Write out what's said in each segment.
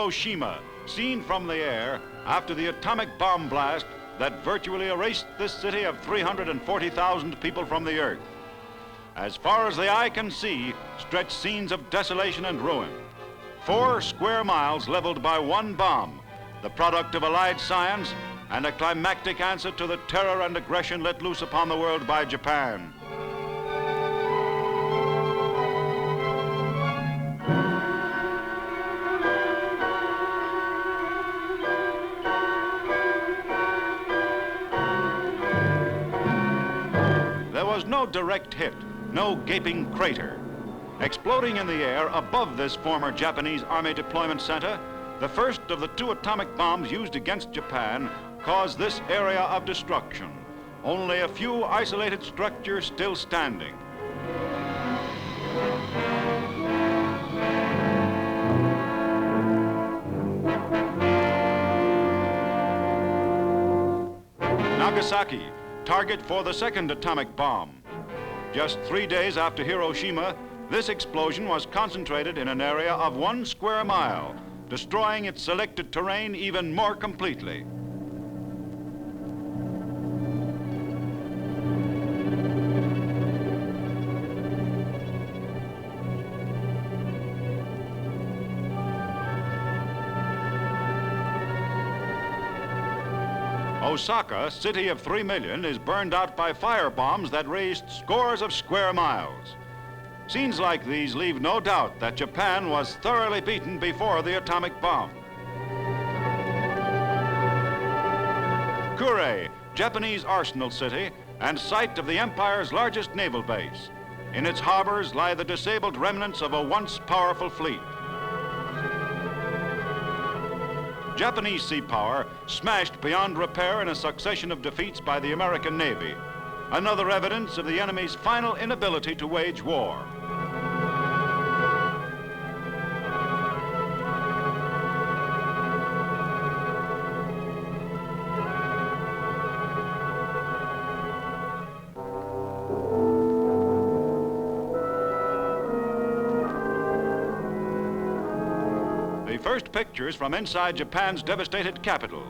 Hiroshima, seen from the air after the atomic bomb blast that virtually erased this city of 340,000 people from the earth. As far as the eye can see, stretch scenes of desolation and ruin. 4 square miles leveled by one bomb, the product of allied science and a climactic answer to the terror and aggression let loose upon the world by Japan. There was no direct hit, no gaping crater. Exploding in the air above this former Japanese Army deployment center, the first of the 2 atomic bombs used against Japan caused this area of destruction. Only a few isolated structures still standing. Nagasaki, target for the second atomic bomb. Just 3 days after Hiroshima, this explosion was concentrated in an area of 1 square mile, destroying its selected terrain even more completely. Osaka, city of 3 million, is burned out by fire bombs that razed scores of square miles. Scenes like these leave no doubt that Japan was thoroughly beaten before the atomic bomb. Kure, Japanese arsenal city and site of the empire's largest naval base. In its harbors lie the disabled remnants of a once powerful fleet. Japanese sea power smashed beyond repair in a succession of defeats by the American Navy. Another evidence of the enemy's final inability to wage war. The first pictures from inside Japan's devastated capital.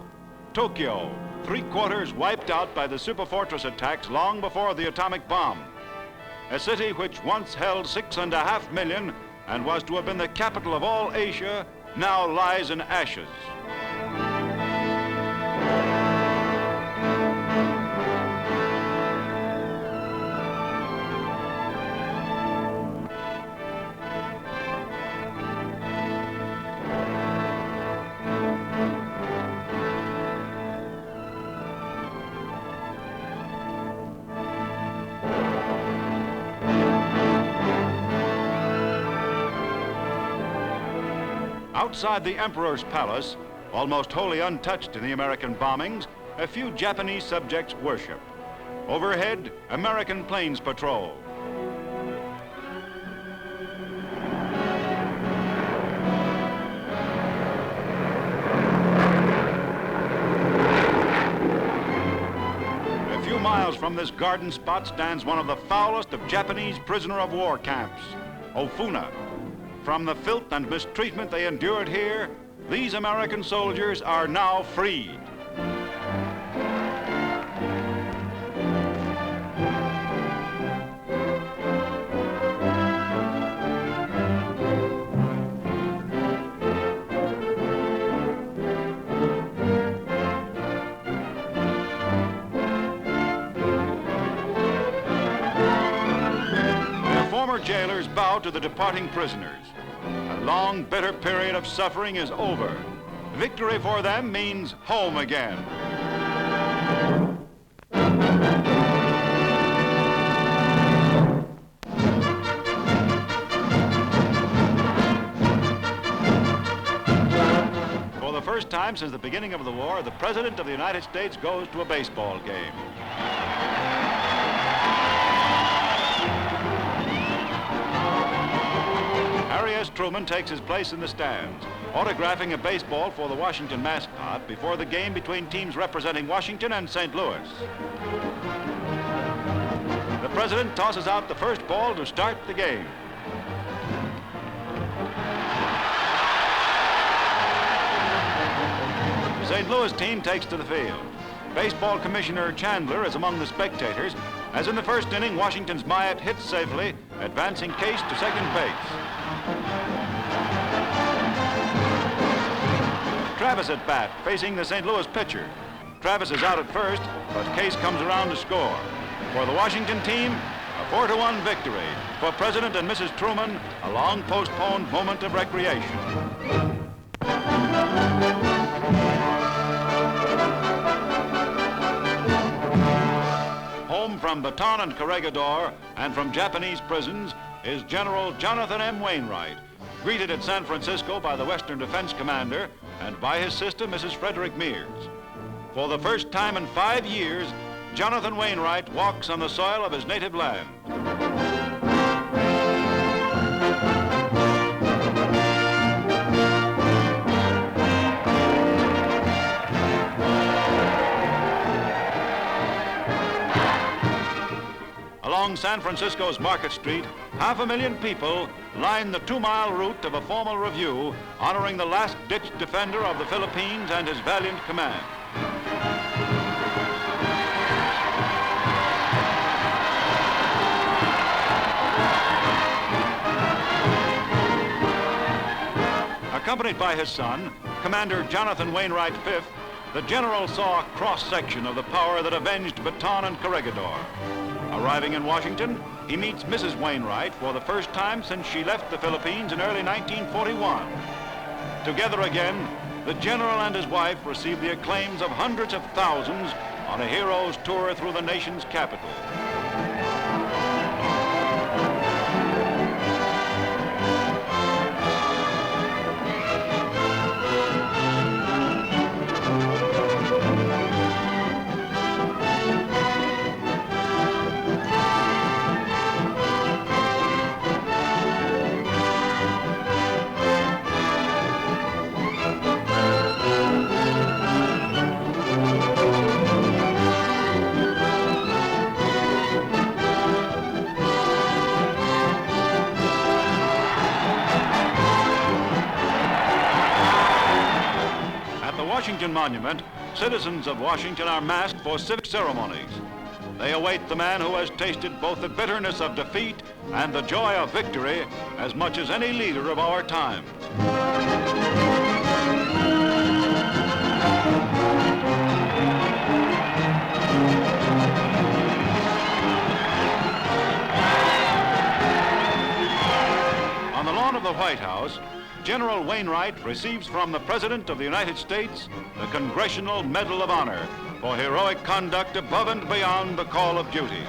Tokyo, 3/4 wiped out by the superfortress attacks long before the atomic bomb. A city which once held 6.5 million and was to have been the capital of all Asia, now lies in ashes. Outside the Emperor's palace, almost wholly untouched in the American bombings, a few Japanese subjects worship. Overhead, American planes patrol. A few miles from this garden spot stands one of the foulest of Japanese prisoner of war camps, Ofuna. From the filth and mistreatment they endured here, these American soldiers are now freed. The former jailers bow to the departing prisoners. A long, bitter period of suffering is over. Victory for them means home again. For the first time since the beginning of the war, the President of the United States goes to a baseball game. Truman takes his place in the stands, autographing a baseball for the Washington mascot before the game between teams representing Washington and St. Louis. The President tosses out the first ball to start the game. St. Louis team takes to the field. Baseball Commissioner Chandler is among the spectators, as in the first inning, Washington's Myatt hits safely, advancing Case to second base. Travis at bat, facing the St. Louis pitcher. Travis is out at first, but Case comes around to score. For the Washington team, a 4-1 victory. For President and Mrs. Truman, a long postponed moment of recreation. Home from Bataan and Corregidor and from Japanese prisons is General Jonathan M. Wainwright, greeted at San Francisco by the Western Defense Commander and by his sister, Mrs. Frederick Mears. For the first time in 5 years, Jonathan Wainwright walks on the soil of his native land. Along San Francisco's Market Street, 500,000 people line the 2-mile route of a formal review honoring the last-ditch defender of the Philippines and his valiant command. Accompanied by his son, Commander Jonathan Wainwright V, the general saw a cross-section of the power that avenged Bataan and Corregidor. Arriving in Washington, he meets Mrs. Wainwright for the first time since she left the Philippines in early 1941. Together again, the general and his wife received the acclaims of hundreds of thousands on a hero's tour through the nation's capital. Washington Monument, citizens of Washington are massed for civic ceremonies. They await the man who has tasted both the bitterness of defeat and the joy of victory as much as any leader of our time. On the lawn of the White House, General Wainwright receives from the President of the United States the Congressional Medal of Honor for heroic conduct above and beyond the call of duty.